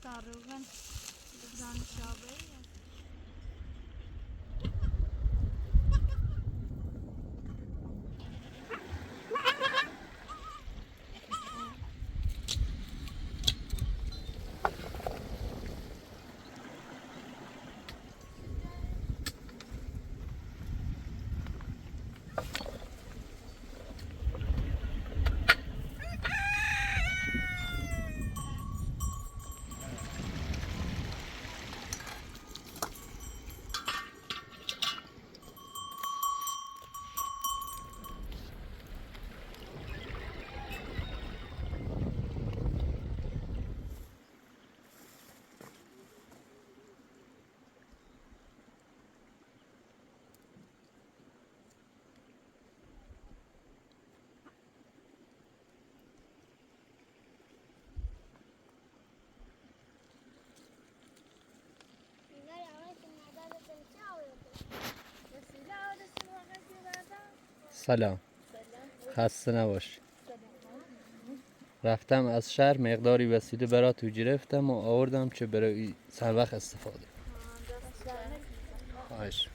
تقریبا دانشابه سلام، خسته نباش. رفتم از شهر مقداری وسیله برات تو گرفتم و آوردم که برای سر وقت استفاده. خواهش.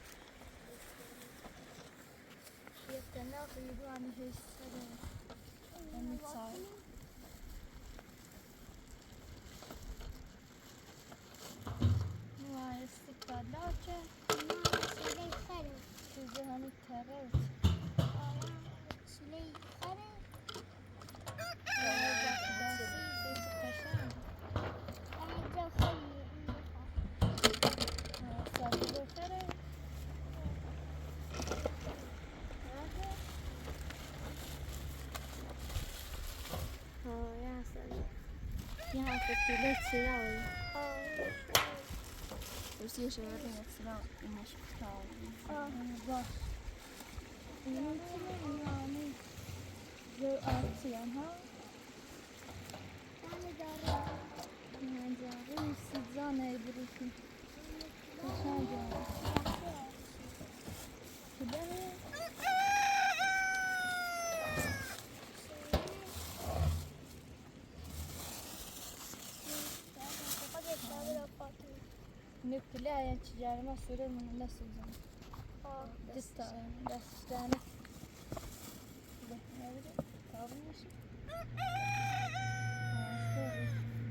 यहाँ पे किलो छिड़ा हुई उसी शहर में छिड़ा बस يعني जो आसियान ها من جاوی سیزانه بروشی کشان جاوی کده نبتلع يعني تجارة ما سورة من الناس الزمان دستانة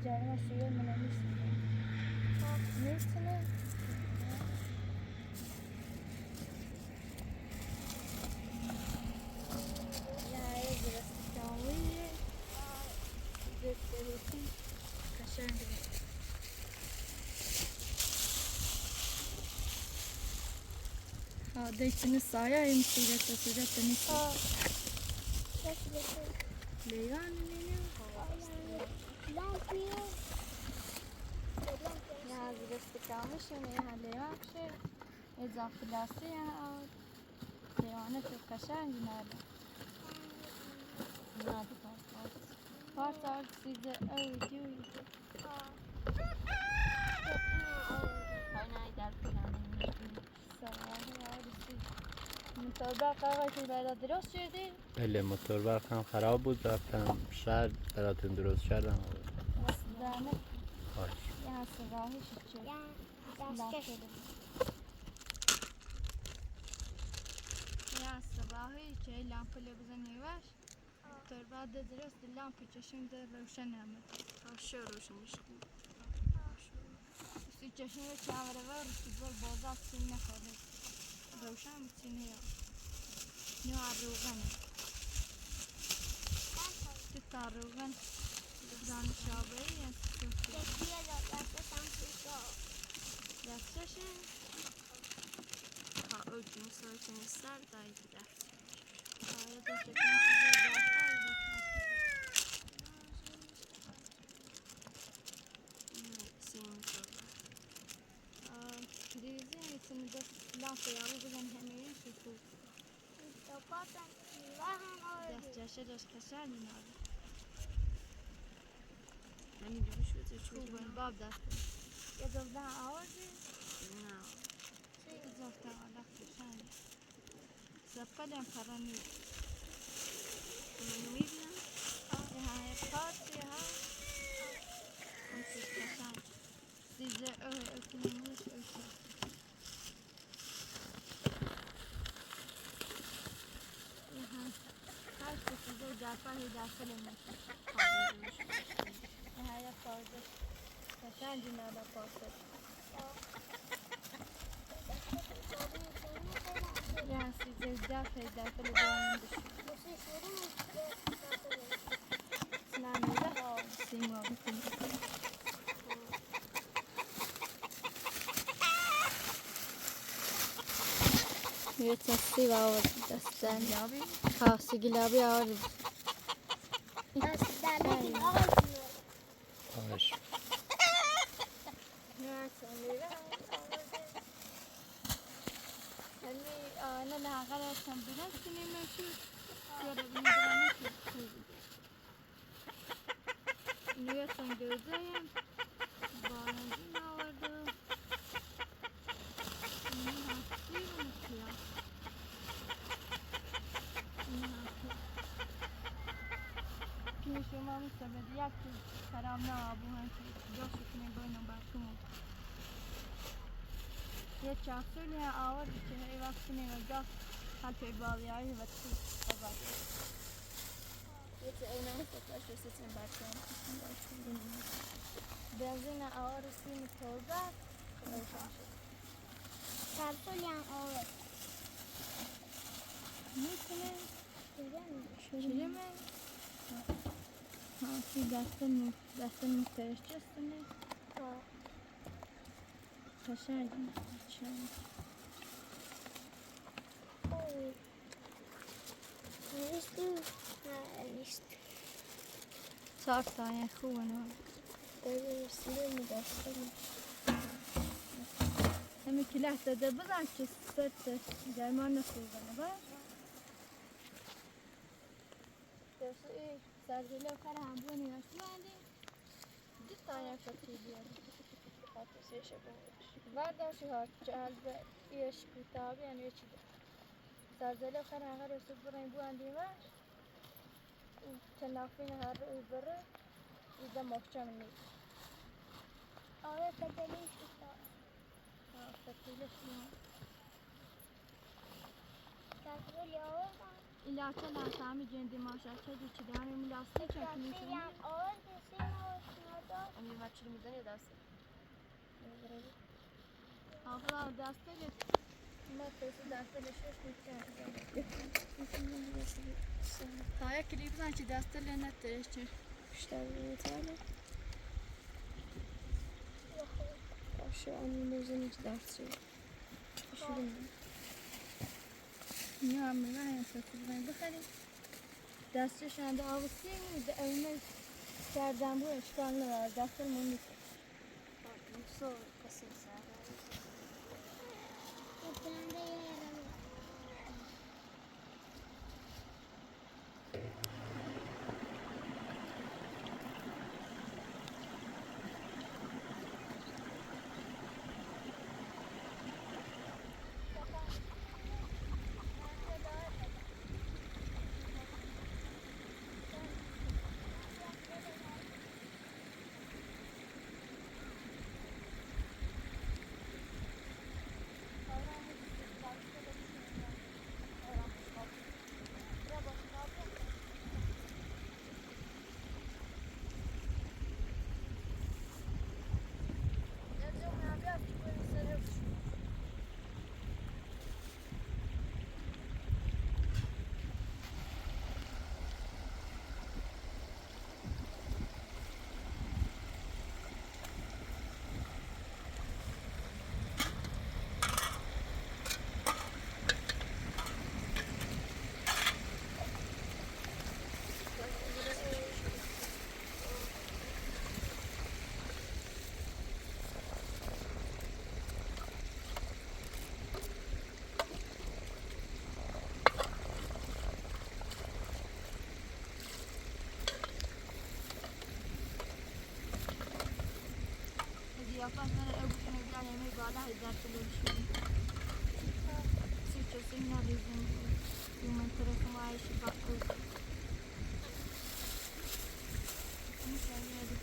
تجارة ما سورة من الناس الزمان نيتنا يا يجري استوية زيت روتين كشان ده içini sayayım sürete nisi. Leyan ne? Lampiyo. Ya ziresti kalmış ya leyan şey. Ezafilası ya. Leyana çok kaşan günahı. Günahı part. Part artık size öyle diyor. Kaynayı der falan. موتور برق آقای که برای درست شدی؟ بله موتور برق هم خراب بود رفتم شهر براتون درست کردم. دانه خواهش. یه صداهی شد یه صداهی که لامپ لی بزنی وش موتور برق درست لامپ چشم در روشن نمید روشن میشکن سی چشم چهاره و رسید بر بازار سین نخورد روشن میتینه یا نوع روغنه تتا روغن دانشابه یا دستشه ها او جنسای چنین سر دایی دست آیا دسته کنی چیزی دیزی میتونی دست لامپ یارو بزن همین شکل دست جاشه داشت کشن میاره همین جوری شده چوب باب دست یه دفتر آوردی؟ نه چه دفتر آلک کشن زبقلی هم پرانی منو میبینم یه های پارتی ها Size ökülmüş ökül. Her şekilde defa hidafel etmek. Her yapardı. Sen dinlerden korkut. Yani size defa hidafel edilmiş. Sinan'la Simon. Yetesi var desten. Ha, sigilabi var. Hoş. أنا لا غير تنبيهات سينما شو يلا بنبرنا كل نية تنجزين بانجينا ورده إنها كثير مثيرة إنها كل شو ما مستبديات كرامنا أبوها جوش كنا بينا باركمو یه چاقسولی آورد که هی وقتی نگاه حال پی بالیایی و تو بابا یه چه اینا مستقلش رسیتیم برکن بنزین آورد سیم توزد روشن شد چاقسولی هم آورد میتونه شده من ها کی دستن مسترشچه استونه Kaşardım. Çok tane kuğunu. Hem kilahta da bazı çeşitli Germanla kuğunu var. Dolayısıyla sadece karam bunu yaşlandı. Bir tane fakirliyor. بعد شهر جهاز إيش كتابي يعني إيش زلزلة خير هذا رسول برين بو عندي ماش وتنافين هذا برا إذا مخشى مني أوه فتليش كتاب فتليش ما تقول يوم إلا كنا سامي جندي ما شاء الله تداني ملاستي شكلي شو أول بسينا وشنو أمي ما تشيل ميزانية داسة Abla dastele matası dastele şoş mükemmel. Taya klip sanki dastele ne teşhir. İşte bu tane. Şu an yüzünü dastele. Şurada. Ne amına yapıyorsun bakayım. Dastele şu anda avuçlu mu? Önüne serden bu eşkanlı var. Dastele mumik. Sor kasın sen. Yapan sana öbür evden yemeği bağla hizmetli oluşuyor. Sıçrasın ya bizim human tarafım ayışı bakıyor. Bunu söylüyordu.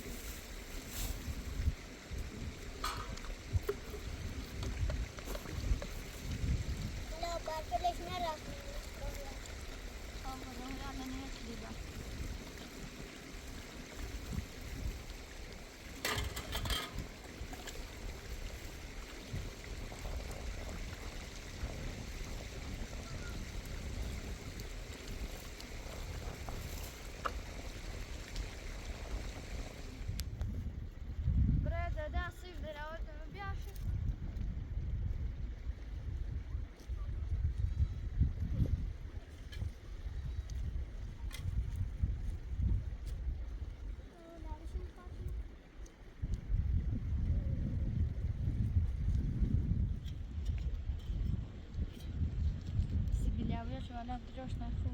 حالا دروش نخو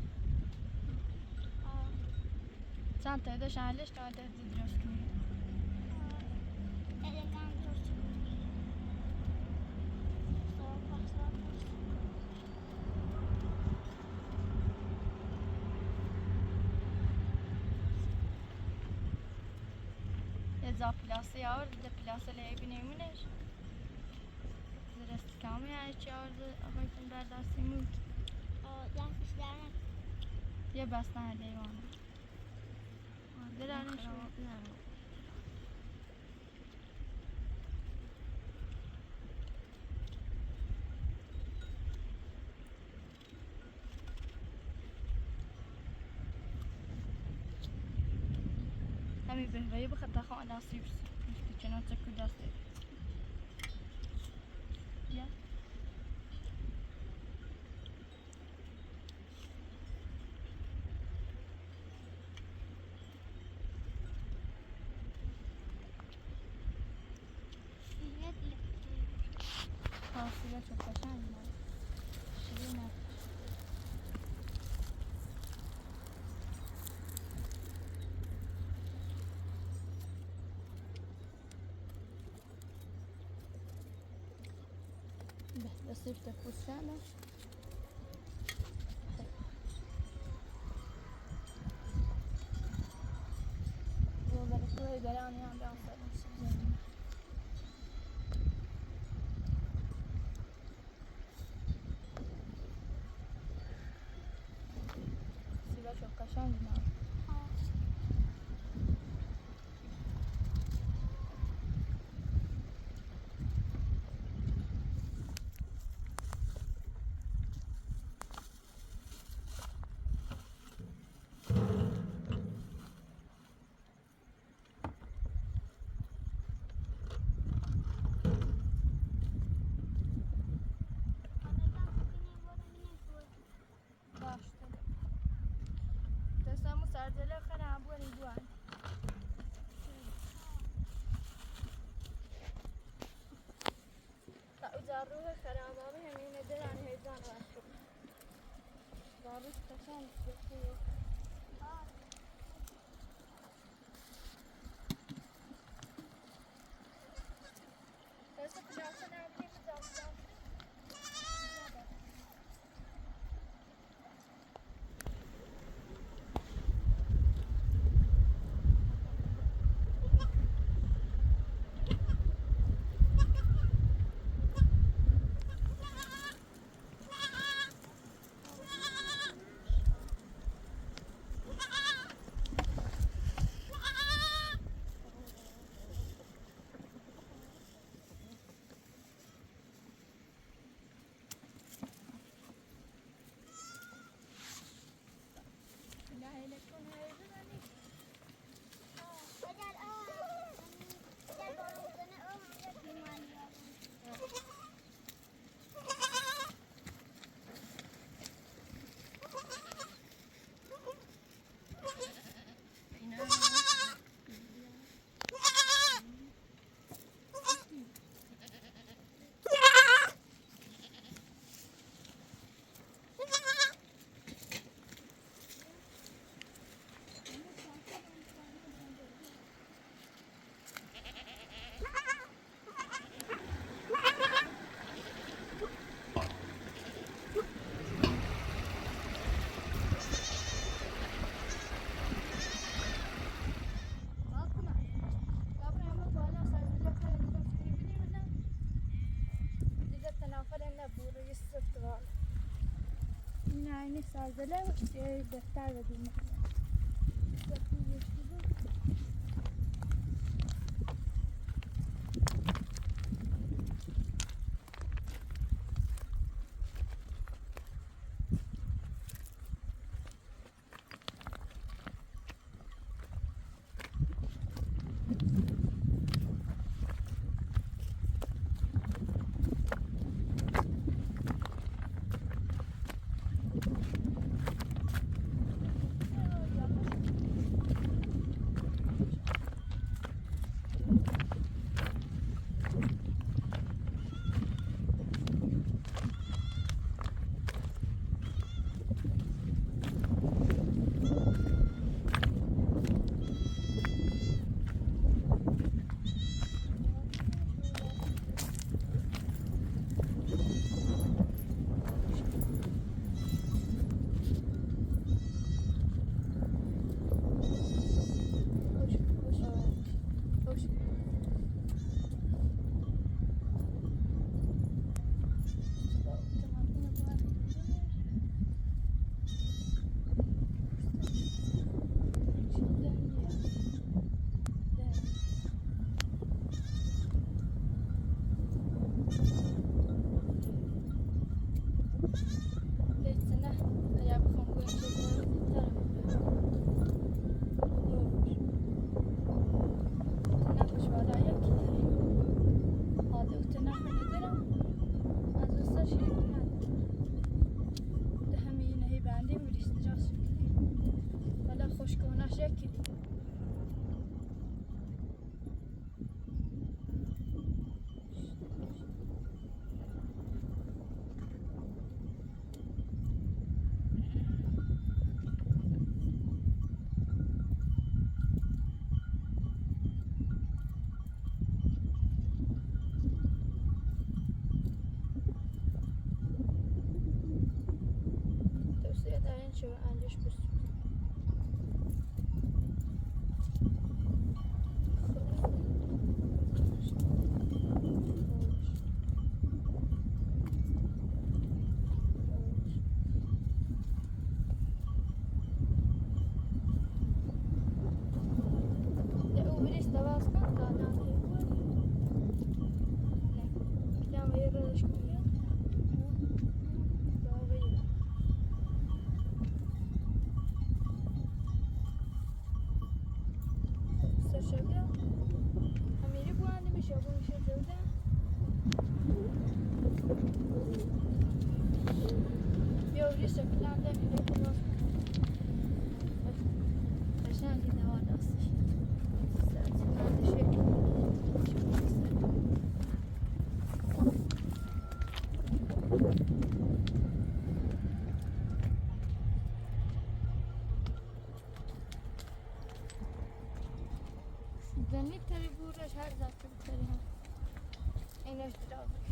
چند تا داشت علش تا عادت دروش کنی za plase yavru de plase lebi neymiş? Zırhlı kamı yani çağırdı ahaytın berdası mut. Ya bastan leyvanı. Derane şu. همین بهایی بخواد دخواه دستی بسی مشتی چنان چکو دستی بیا سیگه çok kaşan var. Şirin var. بس يفتح وسامة والله بكره جلاني عم بيعصر سيبا شو قشنگ نار سردله خراب ولی دوان تا زاروه خراب آبی همین دران هیزان واسه زاروه کشان بخیر بس پجاسه نبودی پجاسه aynı sardalya defter verdim. زنی تری بورش هر زفت تری هم اینش درازه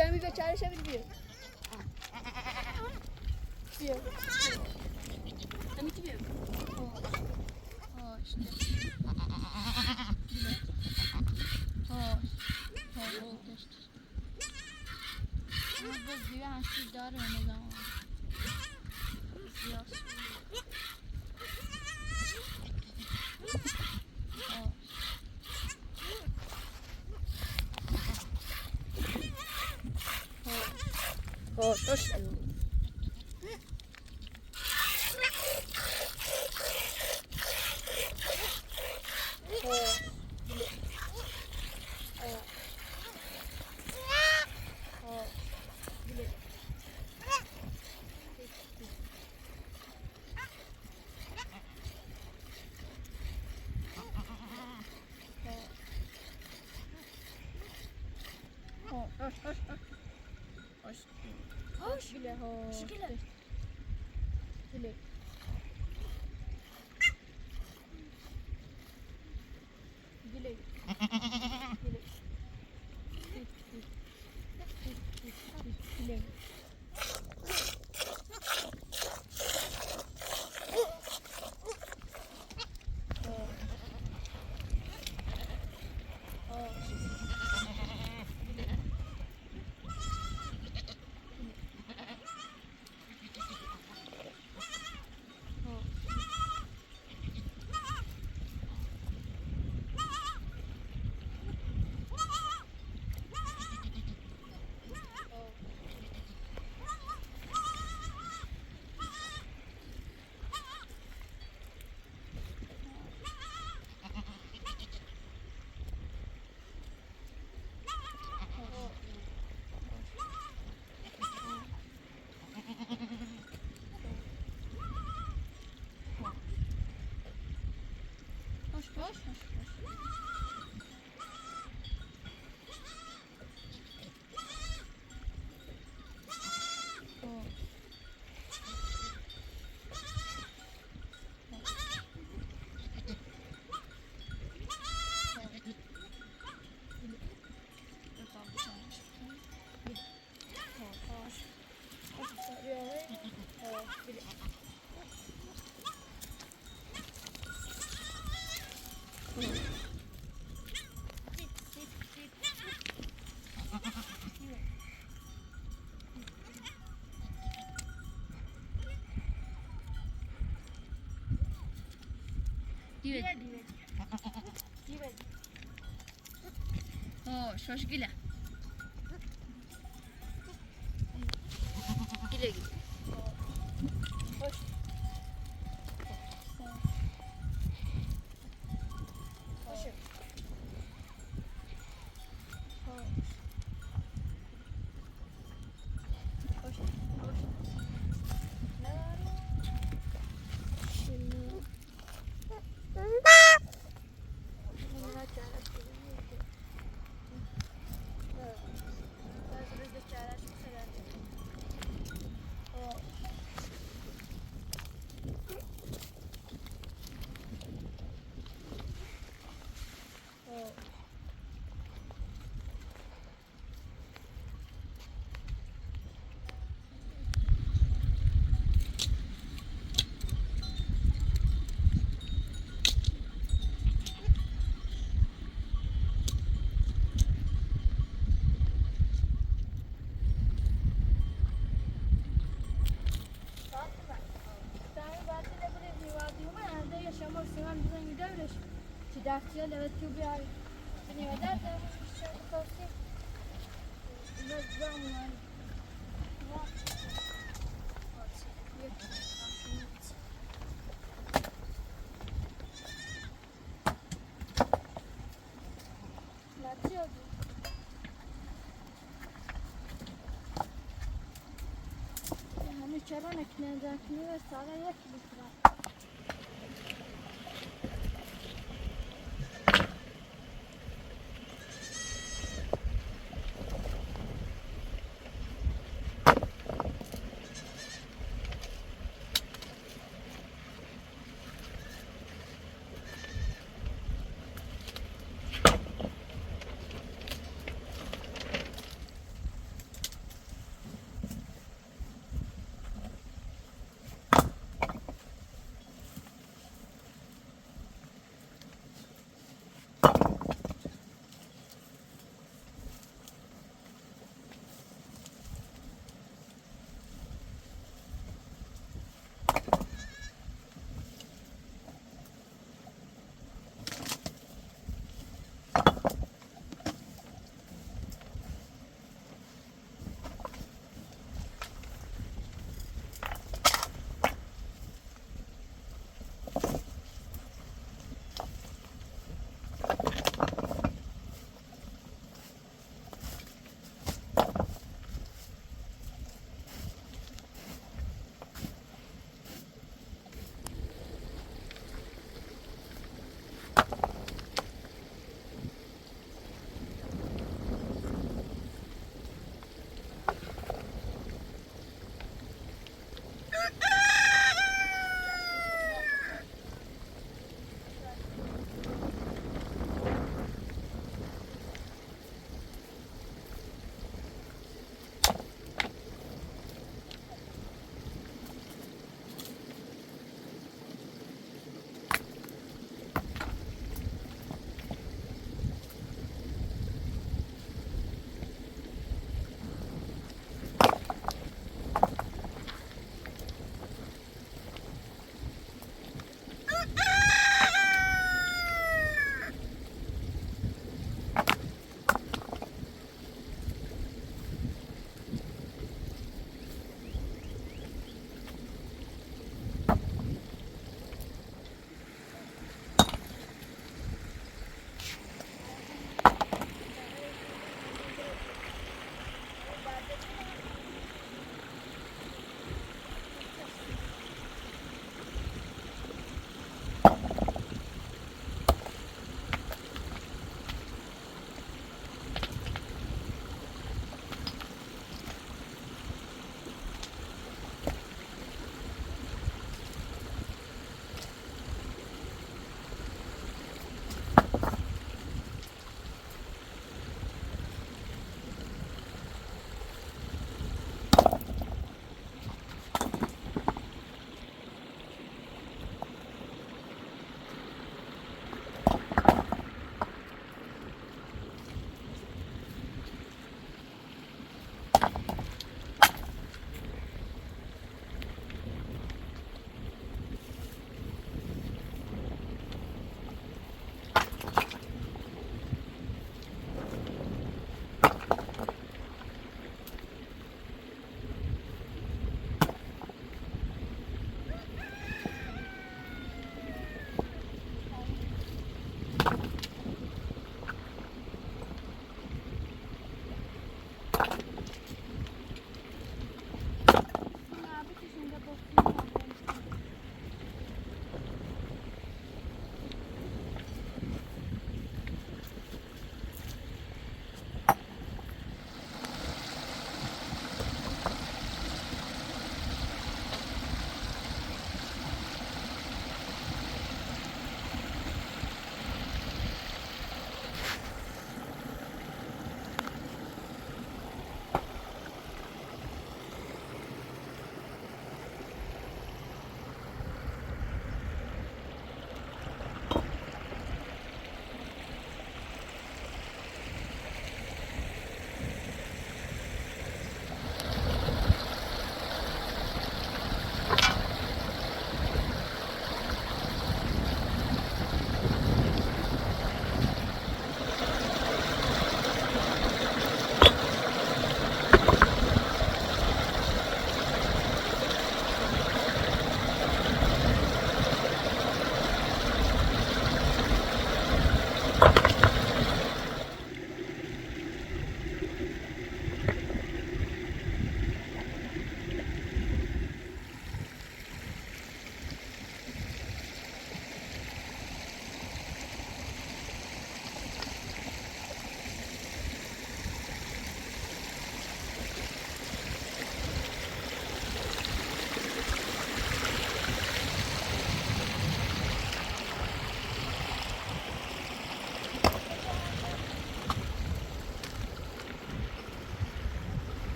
Hemi bia çare şebil bia. Bia. Hemi ki bia. İşte. Oldu işte. Burada diyor hangi dar öne zaman. Siyah. Hoş. Hoş bile hoş. Bile. Bile. Bile. Hoş. Divet. Hoş gile. Gile. Hoş. من بزنی دورش چی دستی ها لبتی و بیاری بینی و در دارم شد کافتی بس بامون چرا نکنه داکنی و ساله یکی بکرم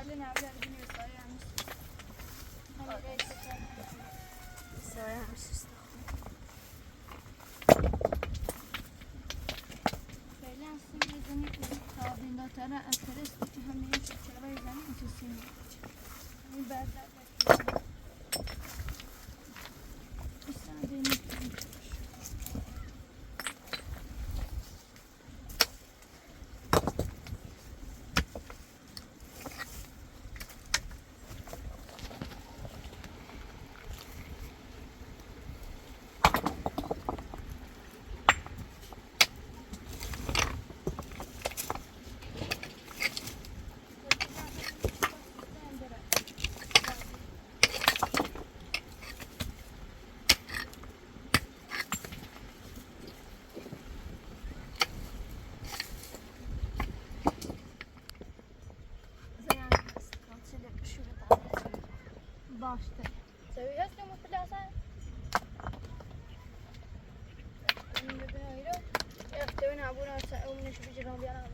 ولی نبیده بینی سایه همیشه همه رئیس کار سایه همیشه استخون فعلا سیم بزنی که تا بینداتره اترستی که همه یه چرا بزنی تو سیم این بردر بکنی بسیار دینی başta. Seviyoruz mu mutlasan? Benim de bir ayrı. Evet, ben abone olsam, şu bir cevap yalan.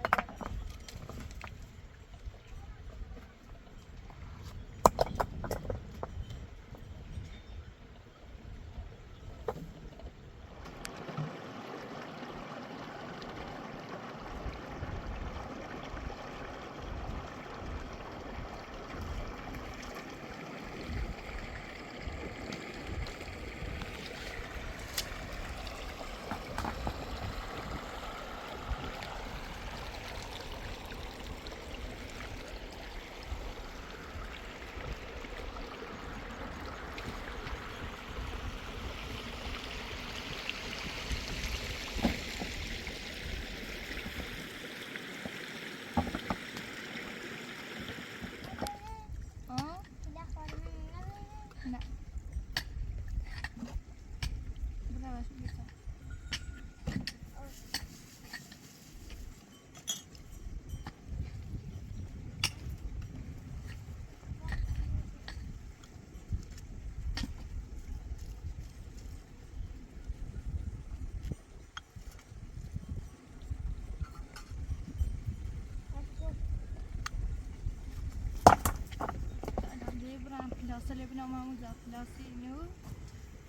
Plasa lebih nama muda plasi ni u,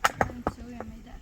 kan sesuai medan.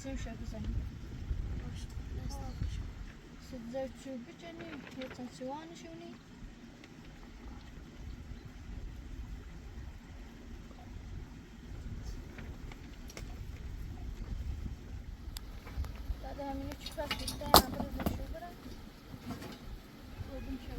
سیم شو بزنیم سدزر چو بجنیم یه سوانشونی بعد همینو چی پس بیشتر هم برزشو برم بودیم شو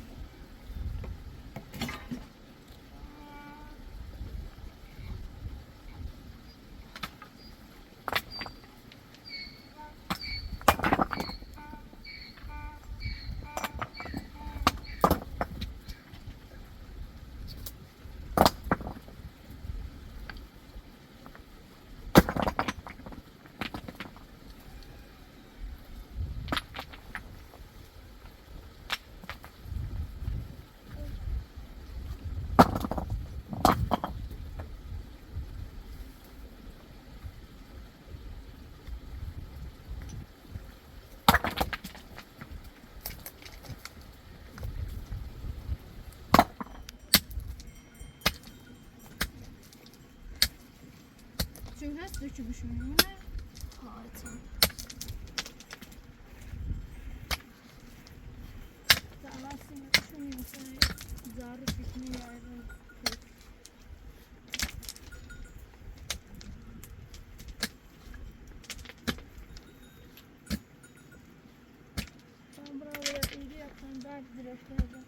Çünkü hep dökülmüşüm. Haydi. Tamam aslında düşünüyorum sana zarı fikrini yardım. Ben buraya iyi yapsam belki direktörde.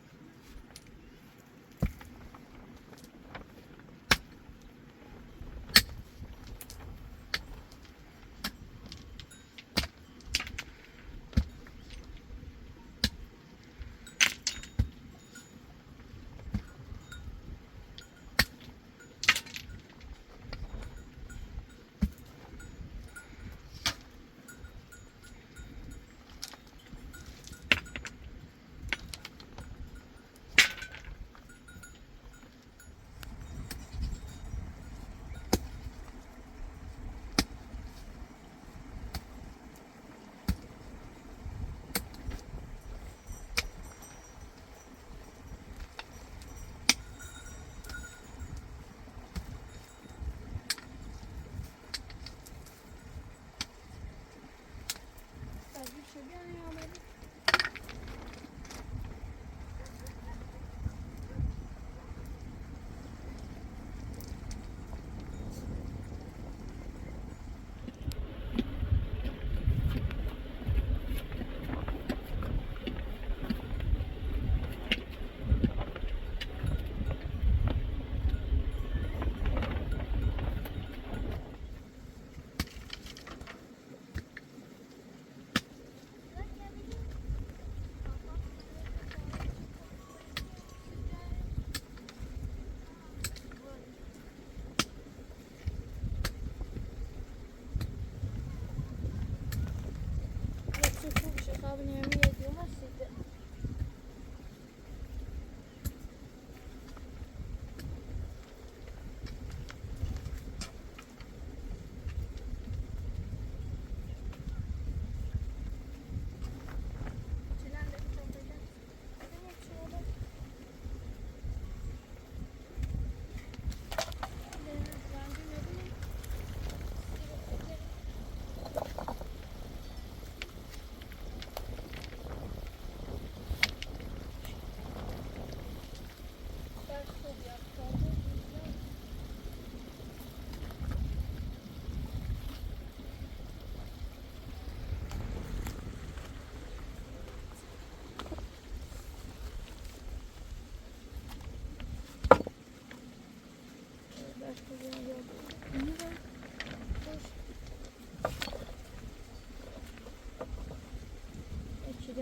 Abone olmayı ediyorlar sizi.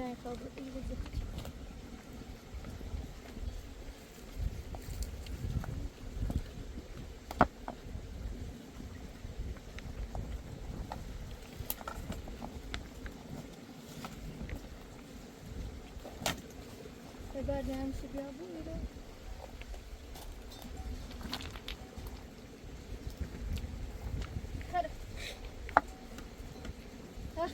Ayakkabı iyice. Berden bir ya bu öyle. Hadi. Ha.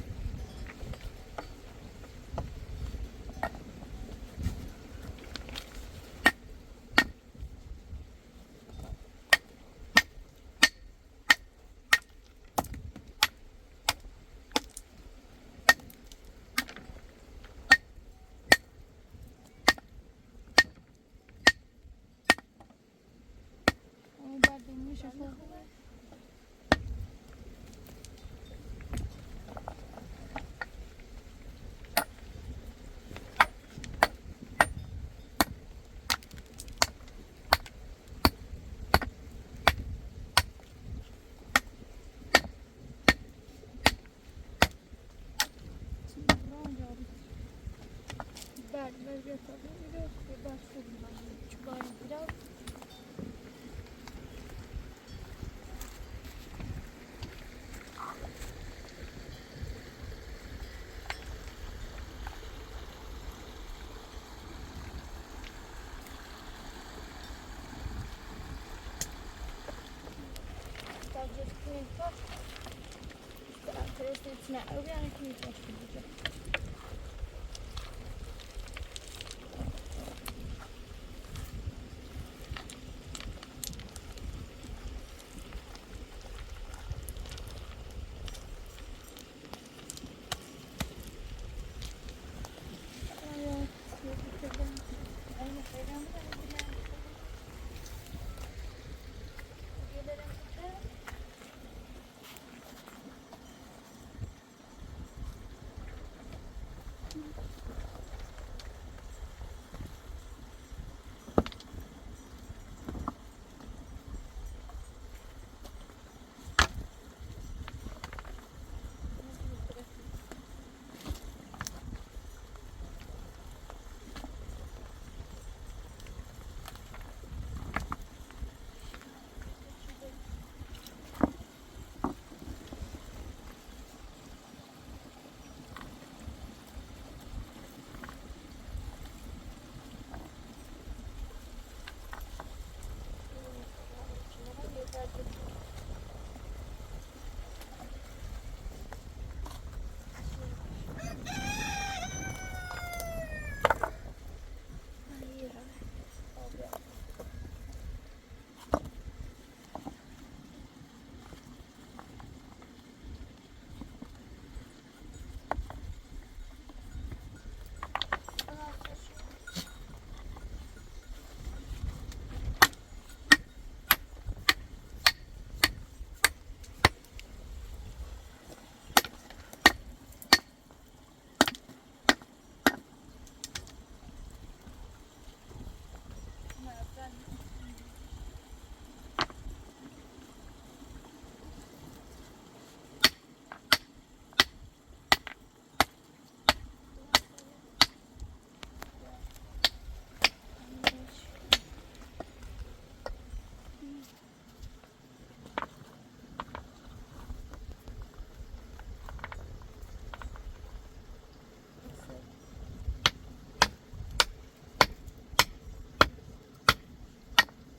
Böyle yapabiliriz. Bir başka bir çubuğunu biraz Tereste içine o bir an kimi başlayacak.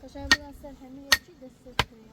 Kaşar biraz sen hem geçi de sıkıyor.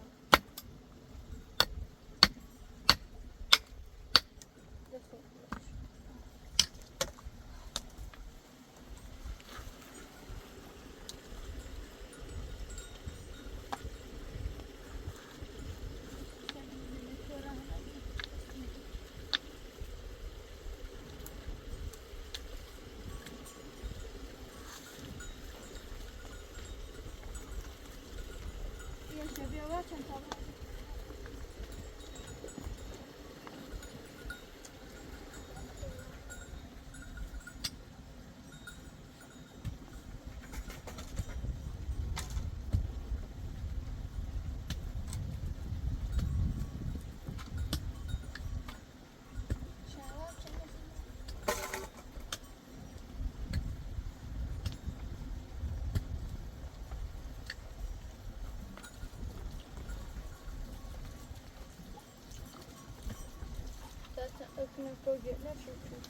Öpüne koyuyorlar çünkü.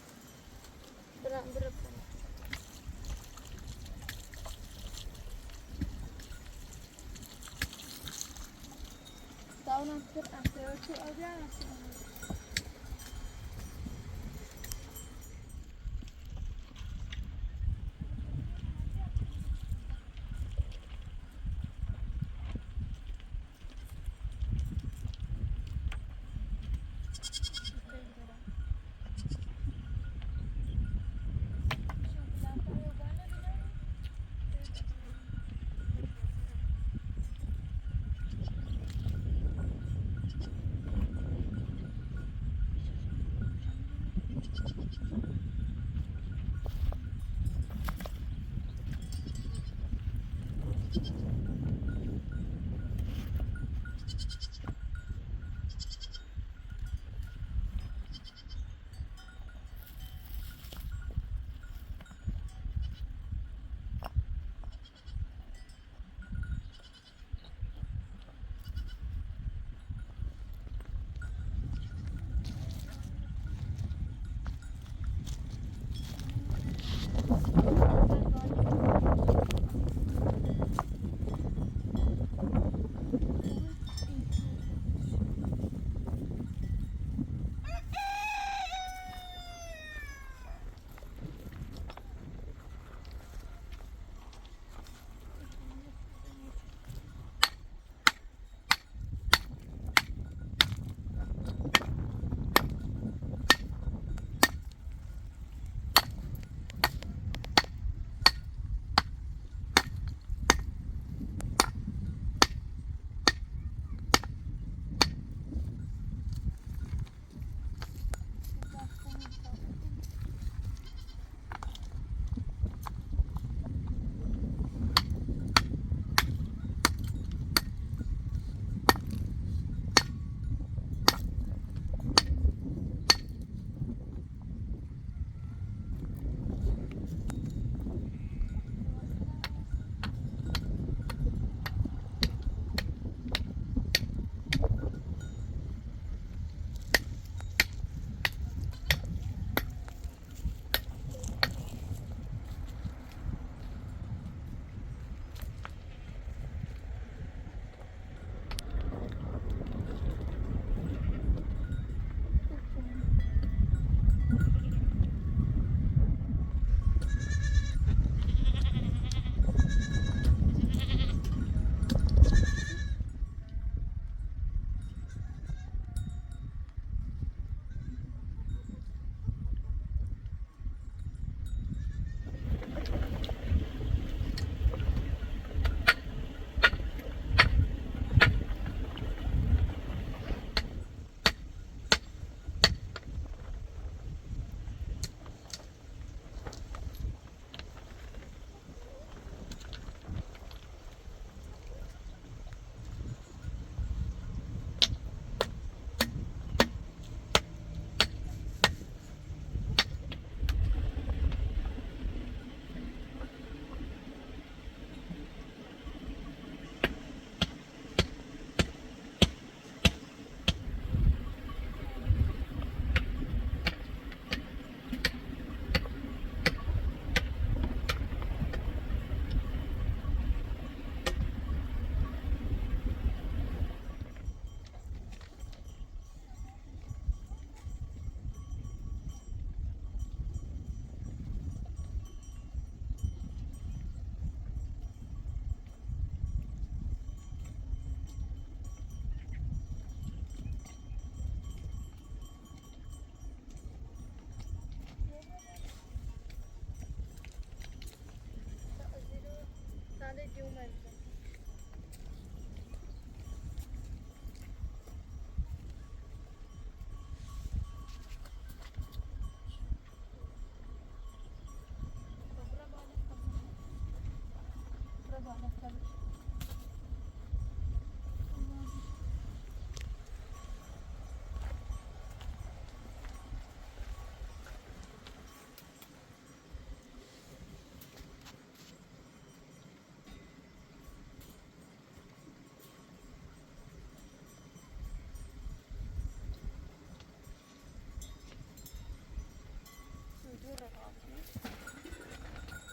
Bırak. Daha ona kır atıyor. Alıyor musun? ساده دیو مرزه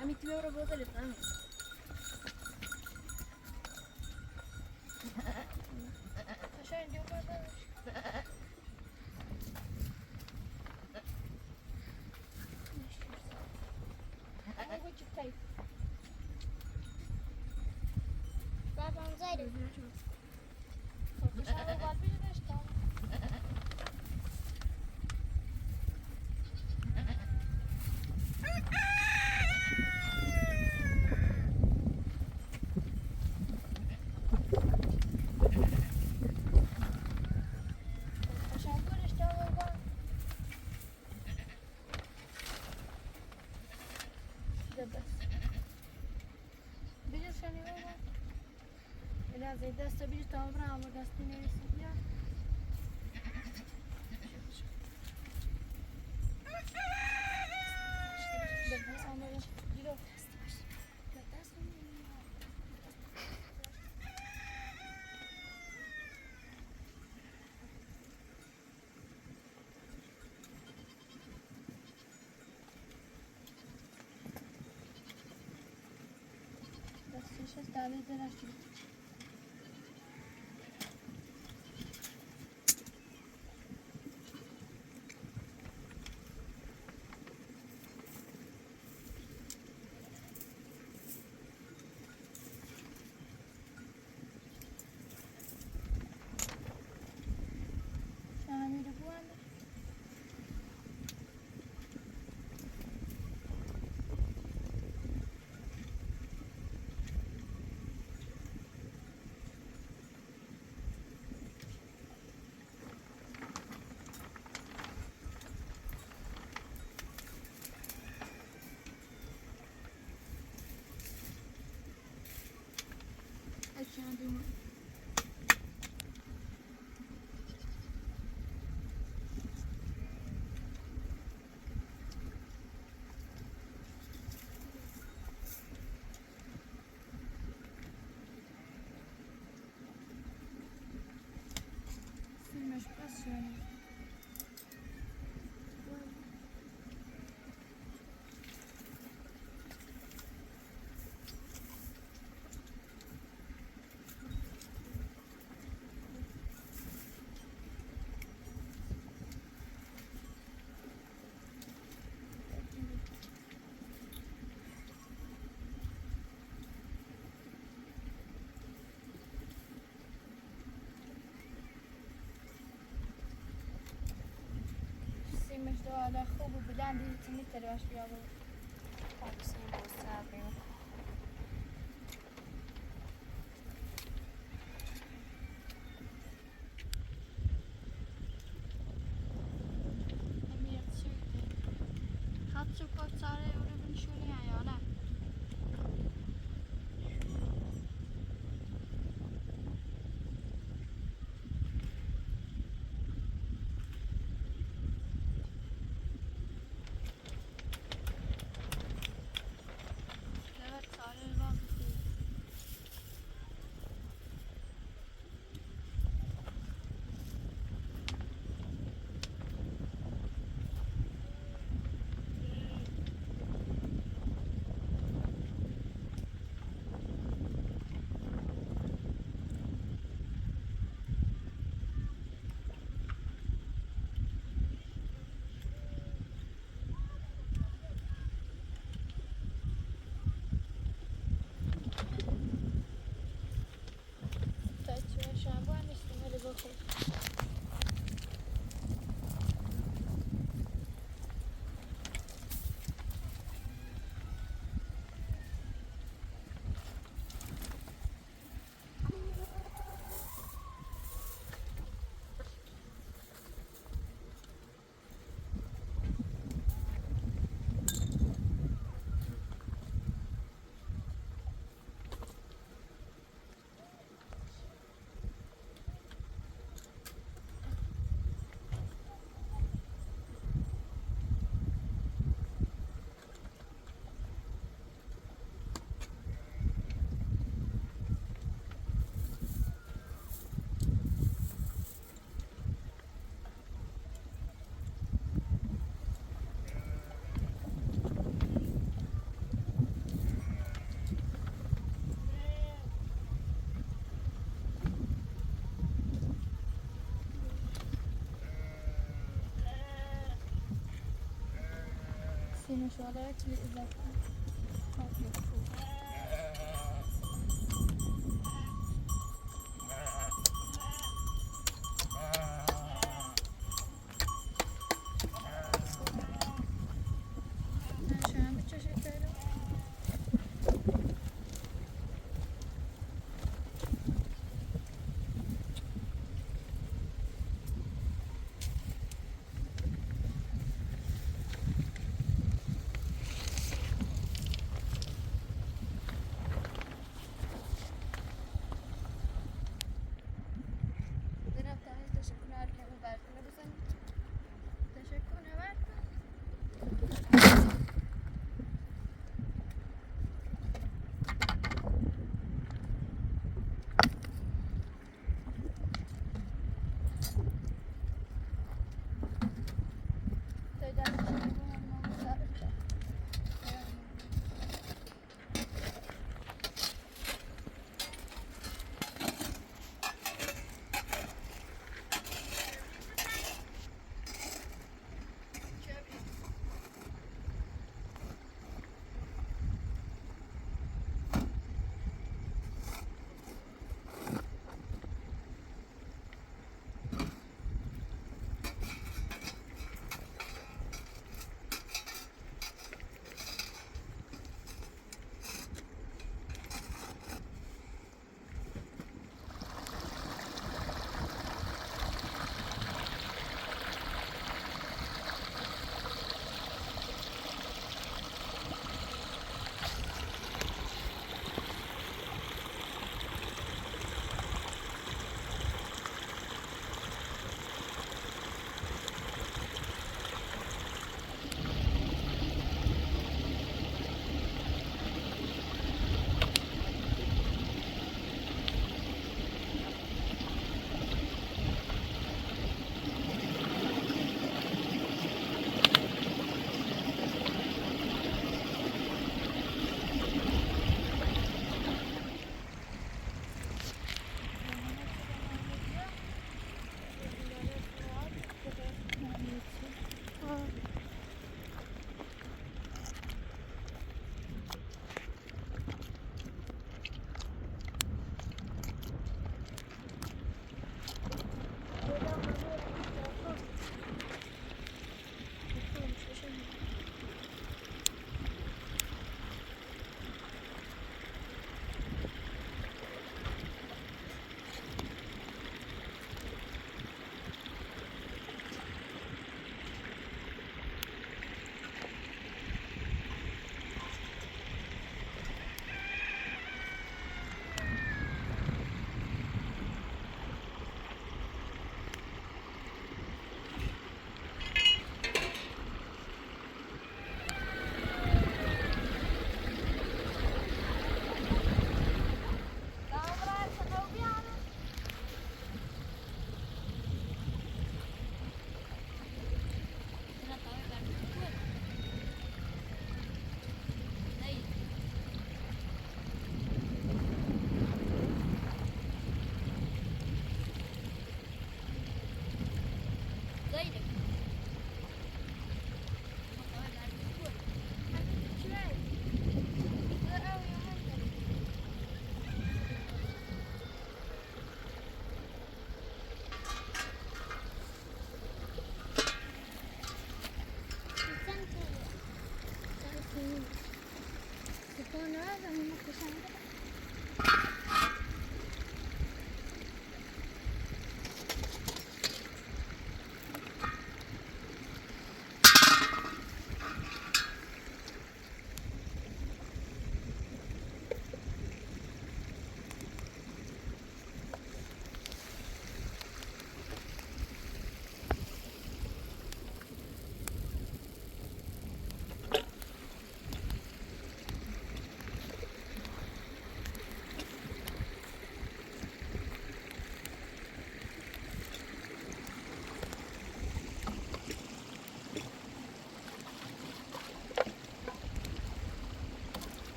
همین توی رو بودلی فهمی قشنگ دیو مرزه Babam zajdę. دست بیش تا برام دستی نمیسی بیا دستش از داده درشتی مش بس يعني مش دو على خوب وبلان دي تمثل واش بيابو Hepsini göstermiyor. خط سوبر صار ولا بنشوني يا لا شغلات إذا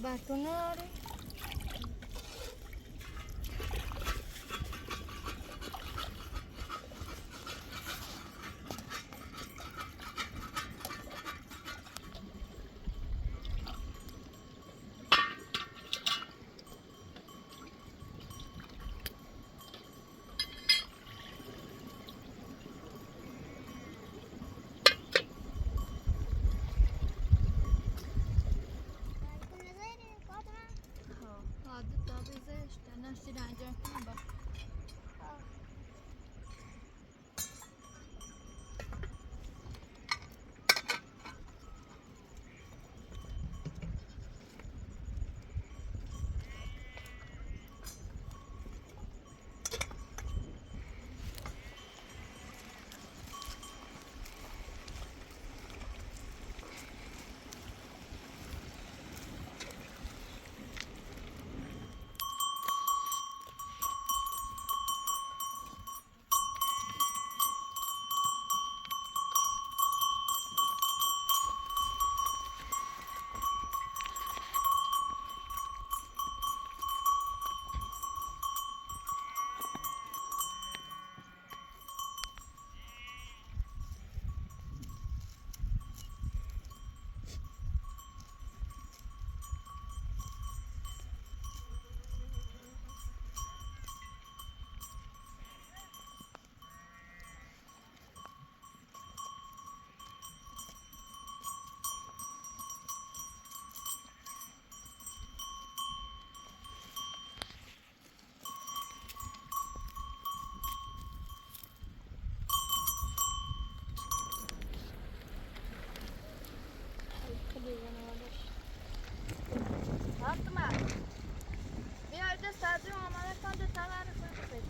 balkonu arıyor. Hadi tabi işte. Nasıl inecek bak. Fatma. Bir ayda sadıyorum ama ne kadar tavarı koyup.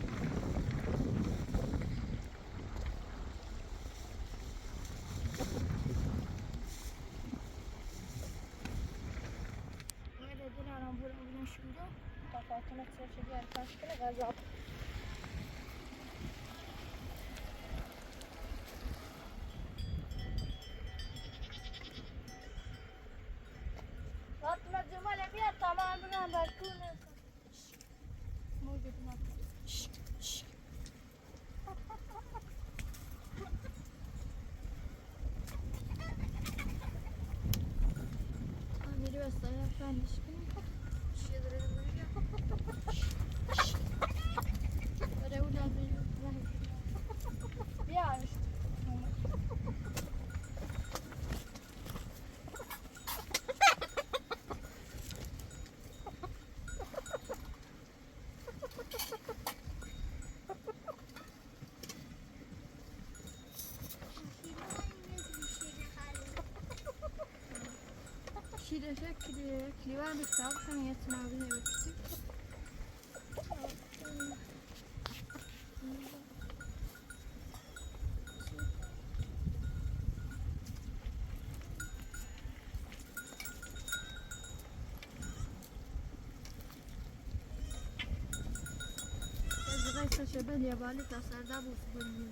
Öyle diyorum bunu şimdi. Kafasına çeşitler kaçtığını gazap. Fatma Cumali bir tamamına balkonu. Mojibine. Amiri ve sayı efendi şimdi. Böyle ulan Bir ay. Şile şekli klivar bir kitap sen yetsin abi ne bekliyorsun? Yazıda şebel yabani tasarda bu bölümü.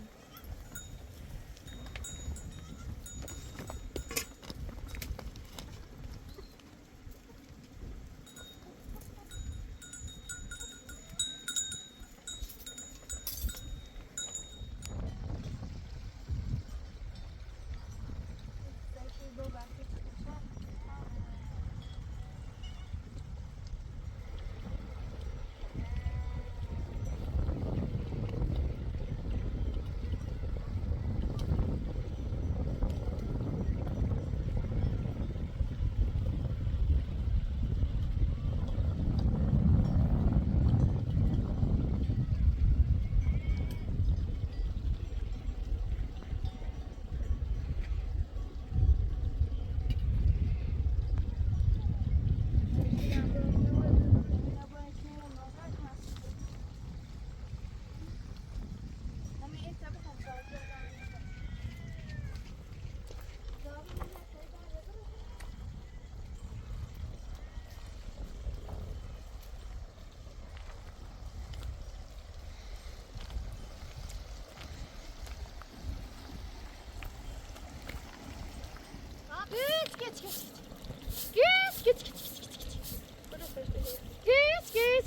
Geç. Geç.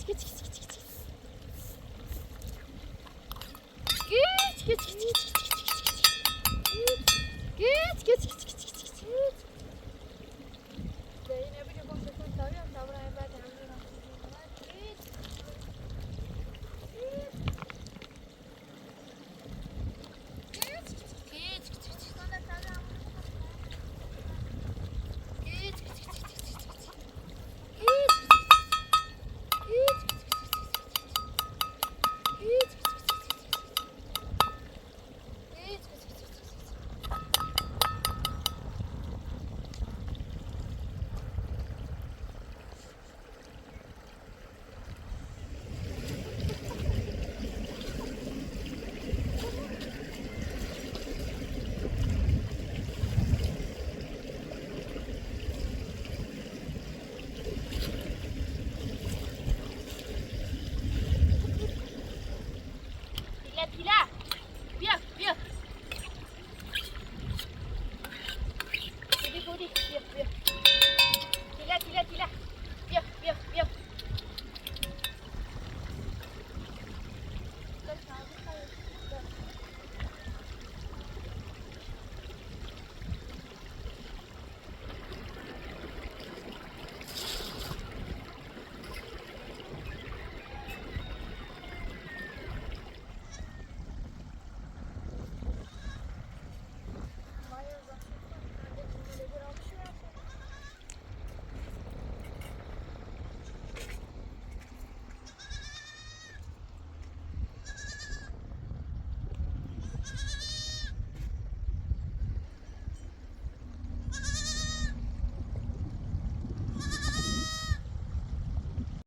Çıkı çıkı.